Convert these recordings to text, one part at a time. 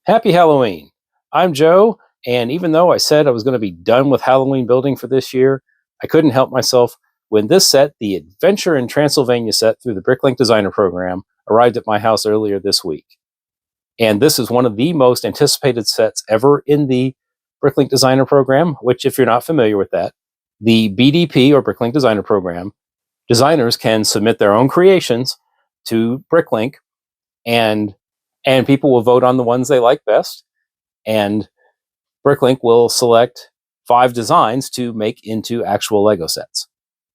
Happy Halloween! I'm Joe, and even though I said I was going to be done with Halloween building for this year, I couldn't help myself when this set, the Adventure in Transylvania set through the Bricklink Designer Program, arrived at my house earlier this week. And this is one of the most anticipated sets ever in the Bricklink Designer Program, which, if you're not familiar with that, the BDP or Bricklink Designer Program, designers can submit their own creations to Bricklink, and people will vote on the ones they like best, and Bricklink will select 5 designs to make into actual Lego sets.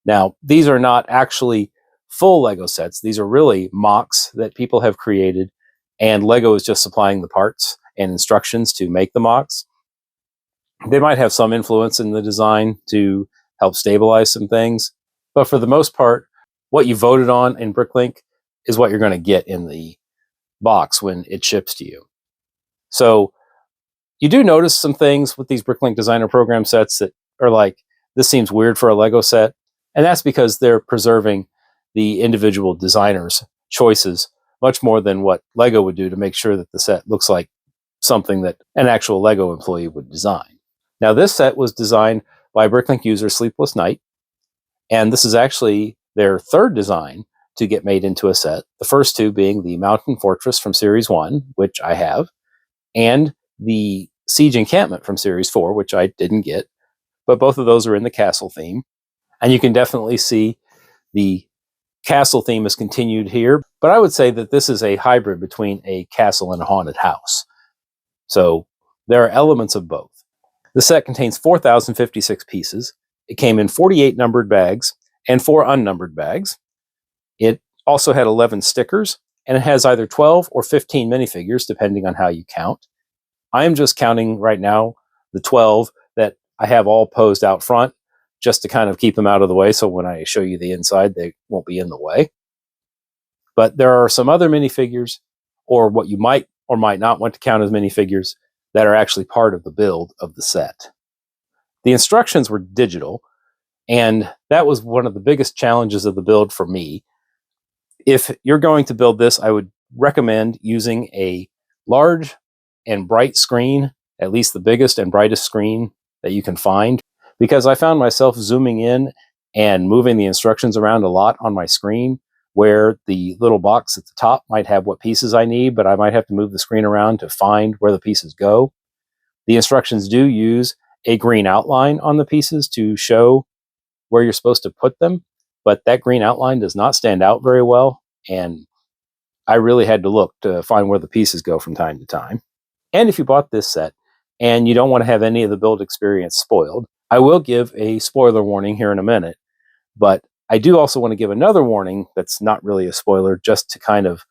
Now, these are not actually full Lego sets. These are really mocks that people have created, and Lego is just supplying the parts and instructions to make the mocks. They might have some influence in the design to help stabilize some things, but for the most part, what you voted on in Bricklink is what you're going to get in the box when it ships to you. So you do notice some things with these Bricklink Designer Program sets that are like, this seems weird for a Lego set, and that's because they're preserving the individual designer's choices much more than what Lego would do to make sure that the set looks like something that an actual Lego employee would design. Now, this set was designed by Bricklink user SleeplessNight, and this is actually their 3rd design to get made into a set. The first 2 being the Mountain Fortress from Series 1, which I have, and the Siege Encampment from Series 4, which I didn't get, but both of those are in the castle theme. And you can definitely see the castle theme is continued here, but I would say that this is a hybrid between a castle and a haunted house. So there are elements of both. The set contains 4,056 pieces. It came in 48 numbered bags and 4 unnumbered bags. It also had 11 stickers, and it has either 12 or 15 minifigures, depending on how you count. I am just counting right now the 12 that I have all posed out front, just to kind of keep them out of the way, so when I show you the inside, they won't be in the way. But there are some other minifigures, or what you might or might not want to count as minifigures, that are actually part of the build of the set. The instructions were digital, and that was one of the biggest challenges of the build for me. If you're going to build this, I would recommend using a large and bright screen, at least the biggest and brightest screen that you can find, because I found myself zooming in and moving the instructions around a lot on my screen, where the little box at the top might have what pieces I need, but I might have to move the screen around to find where the pieces go. The instructions do use a green outline on the pieces to show where you're supposed to put them, but that green outline does not stand out very well, and I really had to look to find where the pieces go from time to time. And if you bought this set and you don't want to have any of the build experience spoiled, I will give a spoiler warning here in a minute, but I do also want to give another warning that's not really a spoiler, just to kind of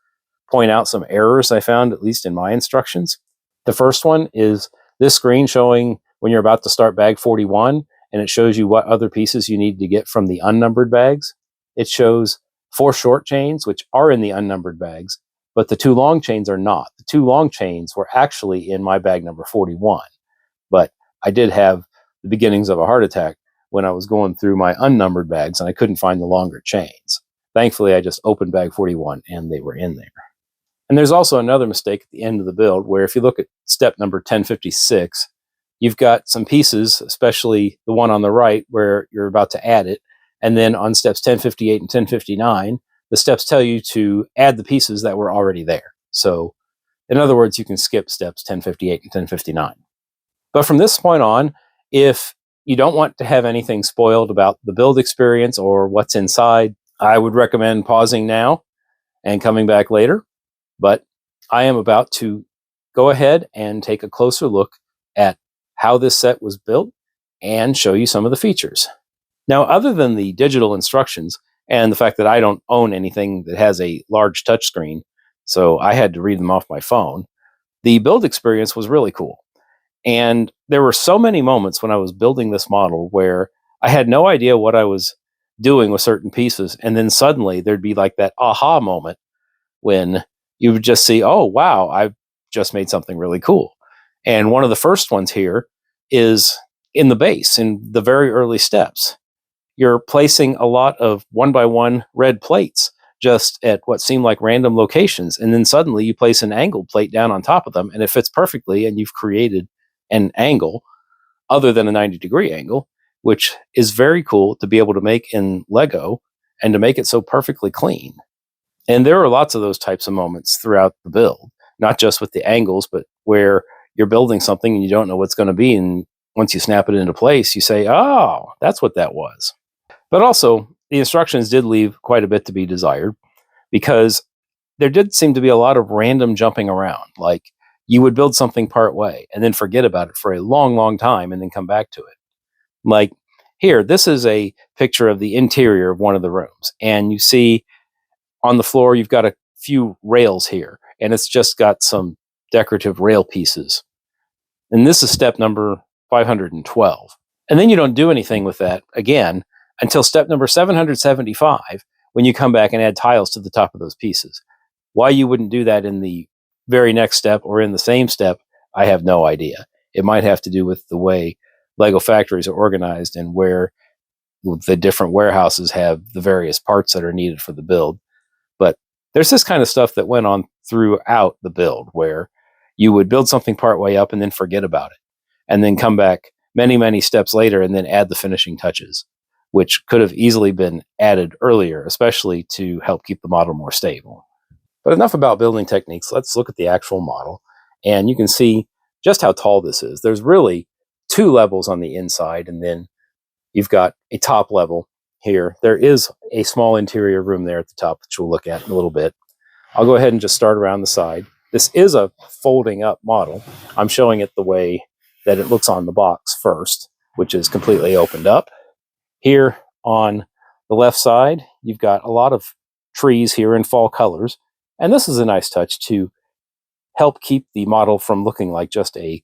point out some errors I found, at least in my instructions. The first one is this screen showing when you're about to start bag 41, and it shows you what other pieces you need to get from the unnumbered bags. It shows 4 short chains, which are in the unnumbered bags, but the 2 long chains are not. The 2 long chains were actually in my bag number 41, but I did have the beginnings of a heart attack when I was going through my unnumbered bags and I couldn't find the longer chains. Thankfully, I just opened bag 41 and they were in there. And there's also another mistake at the end of the build, where if you look at step number 1056, you've got some pieces, especially the one on the right where you're about to add it. And then on steps 1058 and 1059, the steps tell you to add the pieces that were already there. So in other words, you can skip steps 1058 and 1059. But from this point on, if you don't want to have anything spoiled about the build experience or what's inside, I would recommend pausing now and coming back later. But I am about to go ahead and take a closer look at how this set was built and show you some of the features. Now, other than the digital instructions and the fact that I don't own anything that has a large touchscreen, so I had to read them off my phone, the build experience was really cool. And there were so many moments when I was building this model where I had no idea what I was doing with certain pieces, and then suddenly there'd be like that aha moment when you would just see, oh, wow, I've just made something really cool. And one of the first ones here is in the base, in the very early steps. You're placing a lot of 1x1 red plates just at what seemed like random locations. And then suddenly you place an angled plate down on top of them and it fits perfectly, and you've created an angle other than a 90-degree angle, which is very cool to be able to make in Lego and to make it so perfectly clean. And there are lots of those types of moments throughout the build, not just with the angles, but where you're building something and you don't know what's going to be. And once you snap it into place, you say, oh, that's what that was. But also, the instructions did leave quite a bit to be desired, because there did seem to be a lot of random jumping around. Like, you would build something part way and then forget about it for a long, long time and then come back to it. Like here, this is a picture of the interior of one of the rooms. And you see on the floor, you've got a few rails here, and it's just got some decorative rail pieces. And this is step number 512. And then you don't do anything with that again until step number 775, when you come back and add tiles to the top of those pieces. Why you wouldn't do that in the very next step or in the same step, I have no idea. It might have to do with the way Lego factories are organized and where the different warehouses have the various parts that are needed for the build. But there's this kind of stuff that went on throughout the build, where you would build something part way up and then forget about it, and then come back many, many steps later and then add the finishing touches, which could have easily been added earlier, especially to help keep the model more stable. But enough about building techniques. Let's look at the actual model, and you can see just how tall this is. There's really 2 levels on the inside, and then you've got a top level here. There is a small interior room there at the top, which we'll look at in a little bit. I'll go ahead and just start around the side. This is a folding up model. I'm showing it the way that it looks on the box first, which is completely opened up. Here on the left side, you've got a lot of trees here in fall colors. And this is a nice touch to help keep the model from looking like just a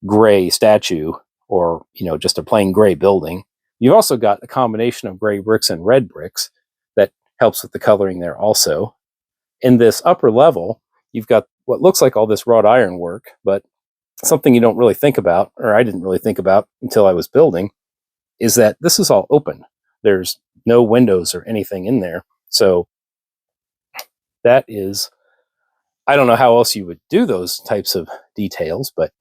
gray statue or, just a plain gray building. You've also got a combination of gray bricks and red bricks that helps with the coloring there also. In this upper level, you've got what looks like all this wrought iron work, but something you don't really think about, or I didn't really think about until I was building, is that this is all open. There's no windows or anything in there. So that is, I don't know how else you would do those types of details, but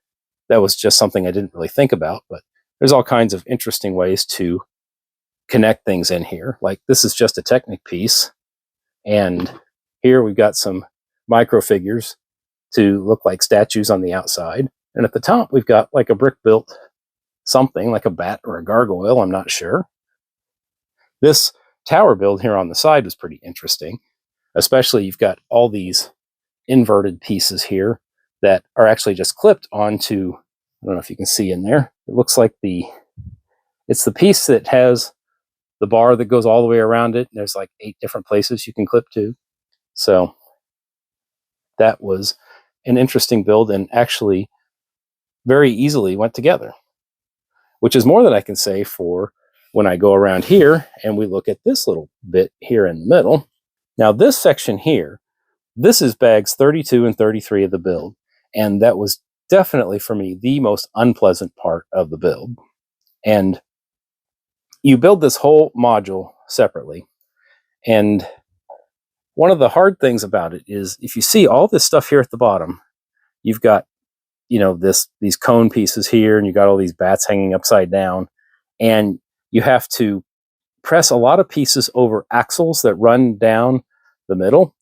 that was just something I didn't really think about. But there's all kinds of interesting ways to connect things in here. Like, this is just a Technic piece. And here we've got some micro figures to look like statues on the outside. And at the top, we've got like a brick built something like a bat or a gargoyle. I'm not sure. This tower build here on the side was pretty interesting. Especially, you've got all these inverted pieces here that are actually just clipped onto, I don't know if you can see in there. It looks like it's the piece that has the bar that goes all the way around it. There's like 8 different places you can clip to. So that was an interesting build, and actually very easily went together, which is more than I can say for when I go around here and we look at this little bit here in the middle. Now, this section here, this is bags 32 and 33 of the build, and that was definitely, for me, the most unpleasant part of the build. And you build this whole module separately, and one of the hard things about it is, if you see all this stuff here at the bottom, you've got, these cone pieces here, and you got all these bats hanging upside down, and you have to press a lot of pieces over axles that run down the middle,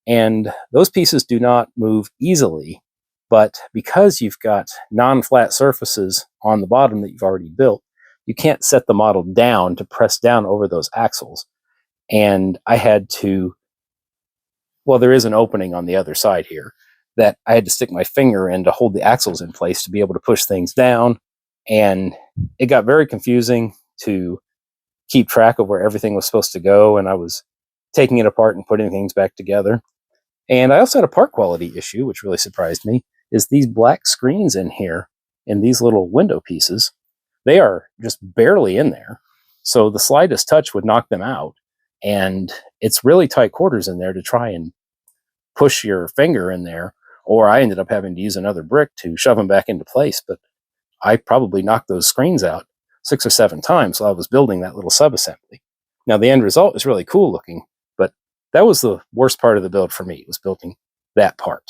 and those pieces do not move easily. But because you've got non-flat surfaces on the bottom that you've already built, you can't set the model down to press down over those axles. And I had to, well, there is an opening on the other side here that I had to stick my finger in to hold the axles in place to be able to push things down. And it got very confusing to keep track of where everything was supposed to go. And I was taking it apart and putting things back together. And I also had a part quality issue, which really surprised me, is these black screens in here in these little window pieces. They are just barely in there. So the slightest touch would knock them out. And it's really tight quarters in there to try and push your finger in there. Or I ended up having to use another brick to shove them back into place. But I probably knocked those screens out 6 or 7 times while I was building that little subassembly. Now, the end result is really cool looking, but that was the worst part of the build for me, was building that part.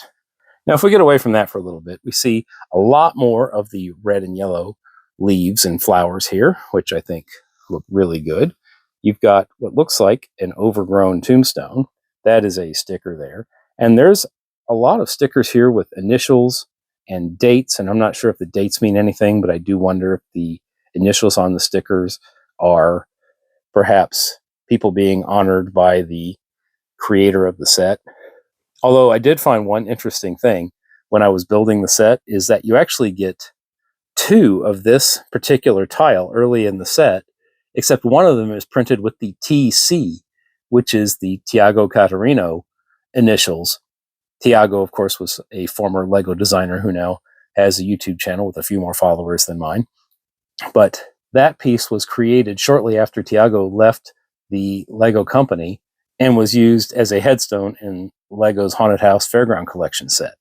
Now, if we get away from that for a little bit, we see a lot more of the red and yellow leaves and flowers here, which I think look really good. You've got what looks like an overgrown tombstone. That is a sticker there. And there's a lot of stickers here with initials and dates, and I'm not sure if the dates mean anything, but I do wonder if the initials on the stickers are perhaps people being honored by the creator of the set. Although I did find one interesting thing when I was building the set is that you actually get two of this particular tile early in the set, except one of them is printed with the TC, which is the Tiago Catarino initials. Tiago, of course, was a former Lego designer who now has a YouTube channel with a few more followers than mine. But that piece was created shortly after Tiago left the Lego company and was used as a headstone in Lego's Haunted House Fairground Collection set.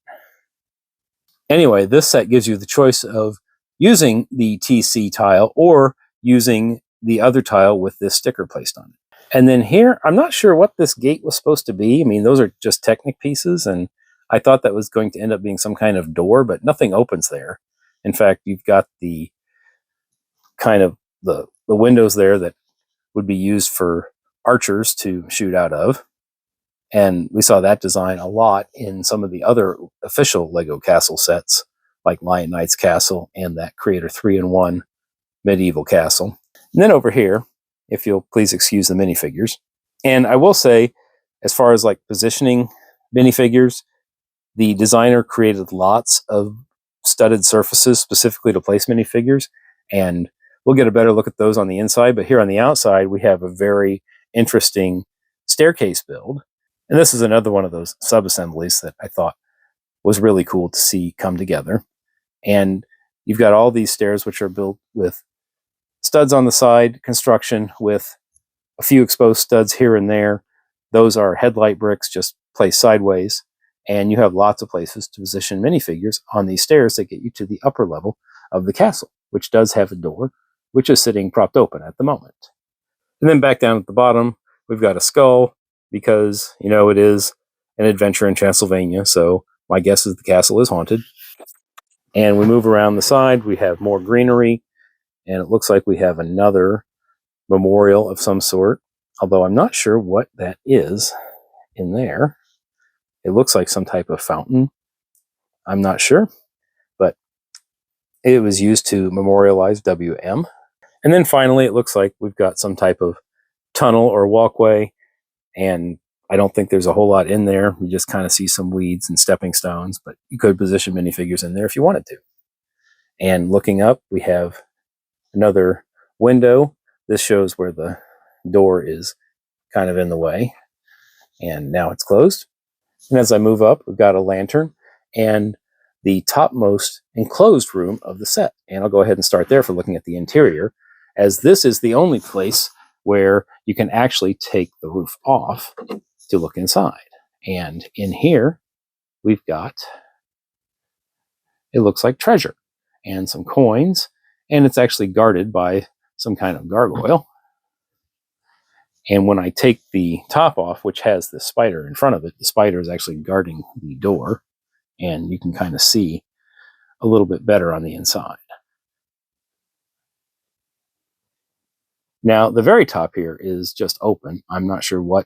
Anyway, this set gives you the choice of using the TC tile or using the other tile with this sticker placed on it. And then here, I'm not sure what this gate was supposed to be. I mean, those are just Technic pieces, and I thought that was going to end up being some kind of door, but nothing opens there. In fact, you've got the kind of the windows there that would be used for archers to shoot out of. And we saw that design a lot in some of the other official Lego castle sets, like Lion Knight's castle and that Creator 3-in-1 medieval castle. And then over here, if you'll please excuse the minifigures. And I will say, as far as like positioning minifigures, the designer created lots of studded surfaces specifically to place minifigures. And we'll get a better look at those on the inside. But here on the outside, we have a very interesting staircase build. And this is another one of those sub-assemblies that I thought was really cool to see come together. And you've got all these stairs which are built with studs on the side, construction with a few exposed studs here and there. Those are headlight bricks just placed sideways. And you have lots of places to position minifigures on these stairs that get you to the upper level of the castle, which does have a door, which is sitting propped open at the moment. And then back down at the bottom, we've got a skull, because, you know, it is an adventure in Transylvania, so my guess is the castle is haunted. And we move around the side, we have more greenery, and it looks like we have another memorial of some sort, although I'm not sure what that is in there. It looks like some type of fountain. I'm not sure, but it was used to memorialize WM. And then finally, it looks like we've got some type of tunnel or walkway, and I don't think there's a whole lot in there. You just kind of see some weeds and stepping stones, but you could position minifigures in there if you wanted to. And looking up, we have another window. This shows where the door is kind of in the way, and now it's closed. And as I move up, we've got a lantern and the topmost enclosed room of the set. And I'll go ahead and start there for looking at the interior, as this is the only place where you can actually take the roof off to look inside. And in here, we've got, it looks like treasure and some coins, and it's actually guarded by some kind of gargoyle. And when I take the top off, which has the spider in front of it, the spider is actually guarding the door, and you can kind of see a little bit better on the inside. Now, the very top here is just open. I'm not sure what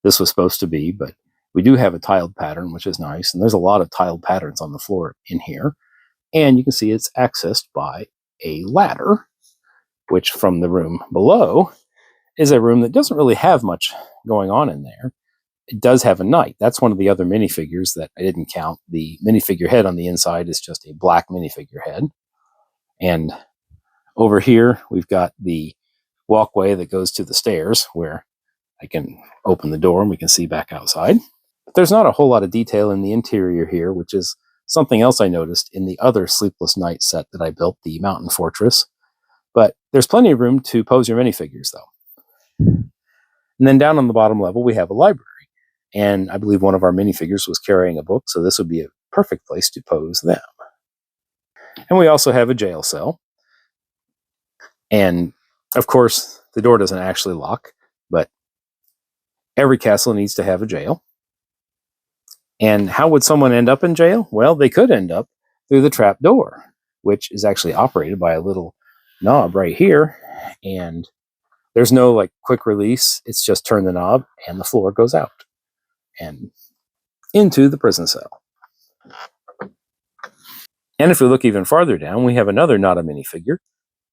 this was supposed to be, but we do have a tiled pattern, which is nice. And there's a lot of tiled patterns on the floor in here. And you can see it's accessed by a ladder, which from the room below is a room that doesn't really have much going on in there. It does have a knight. That's one of the other minifigures that I didn't count. The minifigure head on the inside is just a black minifigure head. And over here, we've got the walkway that goes to the stairs, where I can open the door and we can see back outside. But there's not a whole lot of detail in the interior here, which is something else I noticed in the other Sleepless Night set that I built, the Mountain Fortress. But there's plenty of room to pose your minifigures, though. And then down on the bottom level, we have a library. And I believe one of our minifigures was carrying a book, so this would be a perfect place to pose them. And we also have a jail cell. And, of course, the door doesn't actually lock, but Every castle needs to have a jail. And how would someone end up in jail? Well, they could end up through the trap door, which is actually operated by a little knob right here. And there's no like quick release. It's just turn the knob and the floor goes out and into the prison cell. And if we look even farther down, we have another not a minifigure.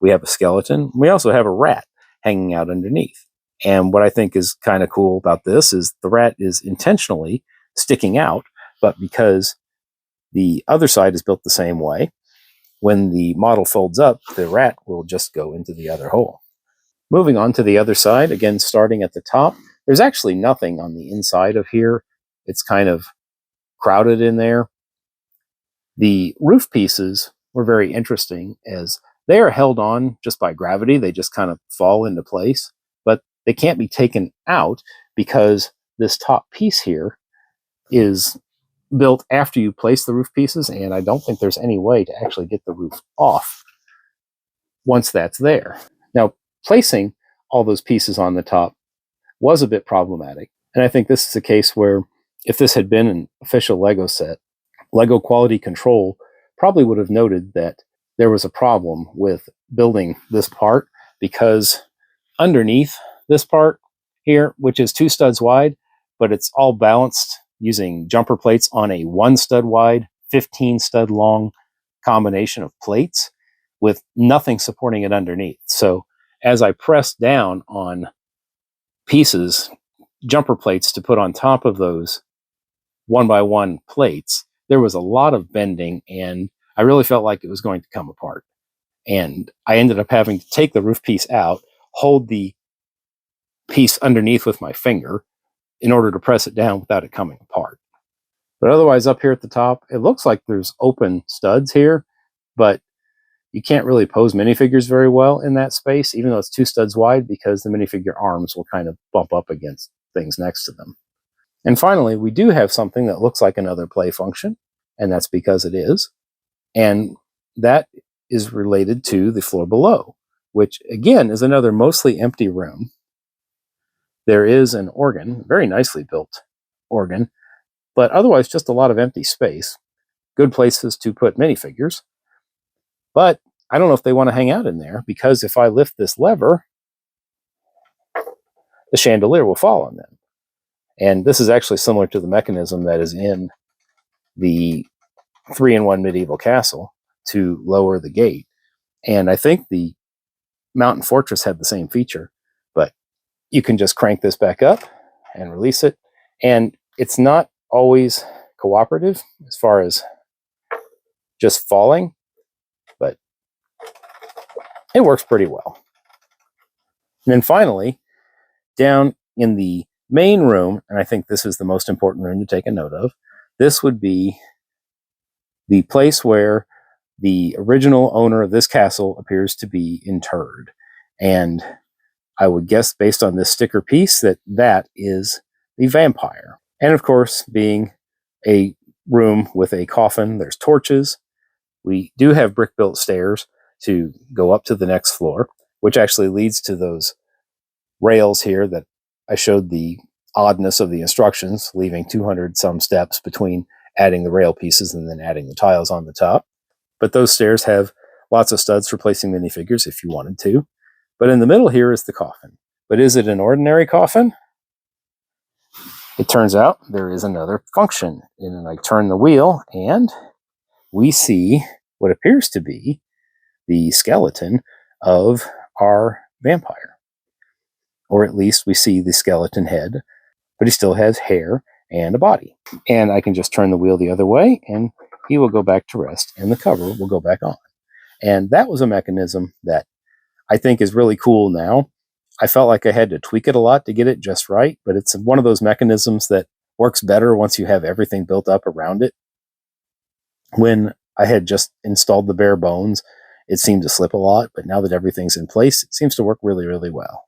We have a skeleton. We also have a rat hanging out underneath. And what I think is kind of cool about this is the rat is intentionally sticking out, but because the other side is built the same way, when the model folds up, the rat will just go into the other hole. Moving on to the other side, again, starting at the top, there's actually nothing on the inside of here. It's kind of crowded in there. The roof pieces were very interesting as they are held on just by gravity. They just kind of fall into place, but they can't be taken out because this top piece here is built after you place the roof pieces, and I don't think there's any way to actually get the roof off once that's there. Now, placing all those pieces on the top was a bit problematic, and I think this is a case where if this had been an official Lego set, Lego quality control probably would have noted that there was a problem with building this part, because underneath this part here, which is 2 studs wide, but it's all balanced using jumper plates on a 1 stud wide, 15 stud long combination of plates with nothing supporting it underneath. So as I pressed down on pieces, jumper plates to put on top of those 1x1 plates, there was a lot of bending, and I really felt like it was going to come apart. And I ended up having to take the roof piece out, hold the piece underneath with my finger in order to press it down without it coming apart. But otherwise, up here at the top, it looks like there's open studs here, but you can't really pose minifigures very well in that space, even though it's 2 studs wide, because the minifigure arms will kind of bump up against things next to them. And finally, we do have something that looks like another play function, and that's because it is. And that is related to the floor below, which again is another mostly empty room. There is an organ, very nicely built organ, but otherwise just a lot of empty space. Good places to put minifigures. But I don't know if they want to hang out in there, because if I lift this lever, the chandelier will fall on them. And this is actually similar to the mechanism that is in the 3-in-1 medieval castle to lower the gate. And I think the Mountain Fortress had the same feature, but you can just crank this back up and release it. And it's not always cooperative as far as just falling, but it works pretty well. And then finally, down in the main room, and I think this is the most important room to take a note of, this would be the place where the original owner of this castle appears to be interred. And I would guess, based on this sticker piece, that that is the vampire. And of course, being a room with a coffin, there's torches. We do have brick-built stairs to go up to the next floor, which actually leads to those rails here that I showed the oddness of the instructions, leaving 200 some steps between adding the rail pieces and then adding the tiles on the top. But those stairs have lots of studs for placing minifigures if you wanted to. But in the middle here is the coffin. But is it an ordinary coffin? It turns out there is another function. And I turn the wheel and we see what appears to be the skeleton of our vampire. Or at least we see the skeleton head, but he still has hair and a body. And I can just turn the wheel the other way and he will go back to rest and the cover will go back on. And that was a mechanism that I think is really cool now. I felt like I had to tweak it a lot to get it just right, but it's one of those mechanisms that works better once you have everything built up around it. When I had just installed the bare bones, it seemed to slip a lot, but now that everything's in place, it seems to work really, really well.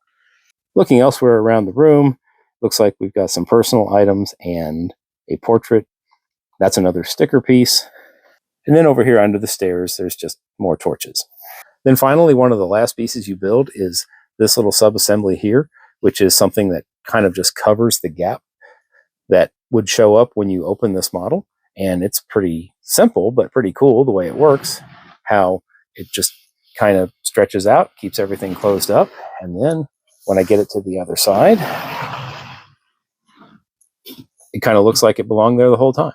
Looking elsewhere around the room, looks like we've got some personal items and a portrait. That's another sticker piece. And then over here under the stairs, there's just more torches. Then finally, one of the last pieces you build is this little sub-assembly here, which is something that kind of just covers the gap that would show up when you open this model. And it's pretty simple, but pretty cool the way it works, how it just kind of stretches out, keeps everything closed up. And then when I get it to the other side, it kind of looks like it belonged there the whole time.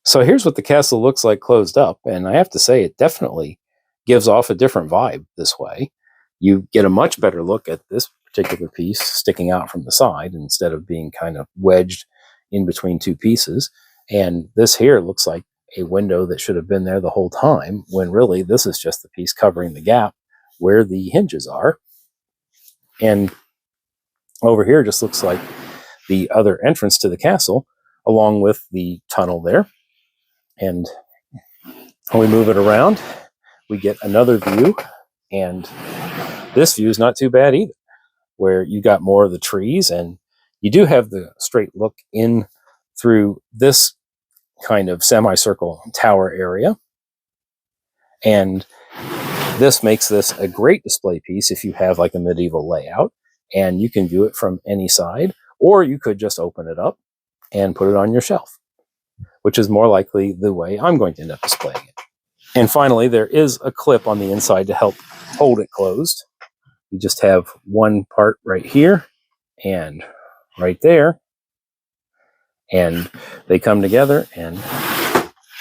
So here's what the castle looks like closed up. And I have to say, it definitely gives off a different vibe this way. You get a much better look at this particular piece sticking out from the side instead of being kind of wedged in between two pieces. And this here looks like a window that should have been there the whole time, when really this is just the piece covering the gap where the hinges are. And over here just looks like the other entrance to the castle, along with the tunnel there. And when we move it around, we get another view, and this view is not too bad either, where you got more of the trees, and you do have the straight look in through this kind of semicircle tower area. And this makes this a great display piece if you have like a medieval layout, and you can view it from any side, or you could just open it up and put it on your shelf, which is more likely the way I'm going to end up displaying it. And finally, there is a clip on the inside to help hold it closed. You just have one part right here and right there, and they come together and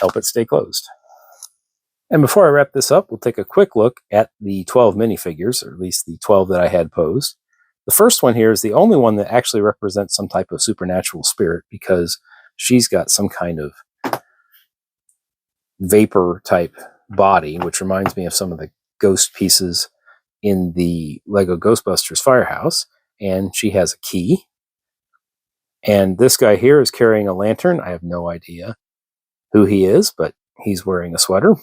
help it stay closed. And before I wrap this up, we'll take a quick look at the 12 minifigures, or at least the 12 that I had posed. The first one here is the only one that actually represents some type of supernatural spirit, because she's got some kind of vapor type body, which reminds me of some of the ghost pieces in the Lego Ghostbusters Firehouse. And she has a key. And this guy here is carrying a lantern. I have no idea who he is, but he's wearing a sweater.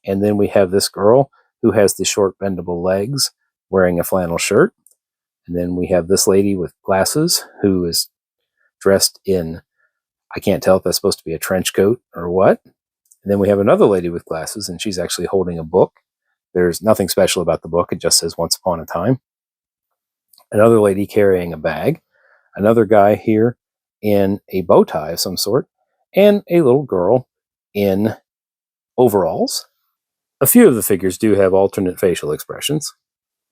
And then we have this girl who has the short bendable legs wearing a flannel shirt. And then we have this lady with glasses who is dressed in, I can't tell if that's supposed to be a trench coat or what. And then we have another lady with glasses, and she's actually holding a book. There's nothing special about the book. It just says Once Upon a Time. Another lady carrying a bag. Another guy here in a bow tie of some sort. And a little girl in overalls. A few of the figures do have alternate facial expressions.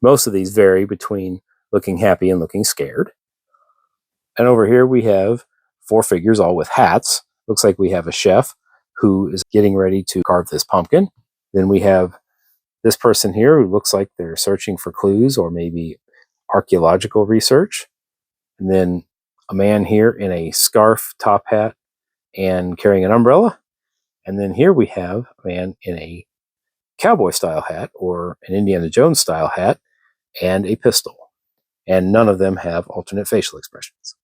Most of these vary between looking happy and looking scared. And over here we have 4 figures, all with hats. Looks like we have a chef who is getting ready to carve this pumpkin. Then we have this person here who looks like they're searching for clues or maybe archaeological research. And then a man here in a scarf, top hat, and carrying an umbrella. And then here we have a man in a cowboy style hat or an Indiana Jones style hat and a pistol. And none of them have alternate facial expressions.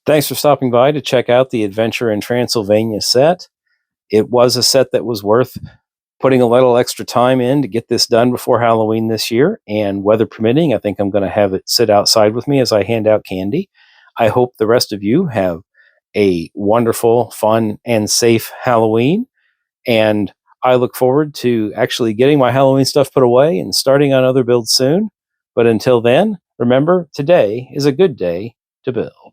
Thanks for stopping by to check out the Adventure in Transylvania set. It was a set that was worth putting a little extra time in to get this done before Halloween this year, and weather permitting, I think I'm going to have it sit outside with me as I hand out candy. I hope the rest of you have a wonderful, fun, and safe Halloween, and I look forward to actually getting my Halloween stuff put away and starting on other builds soon. But until then, remember, today is a good day to build.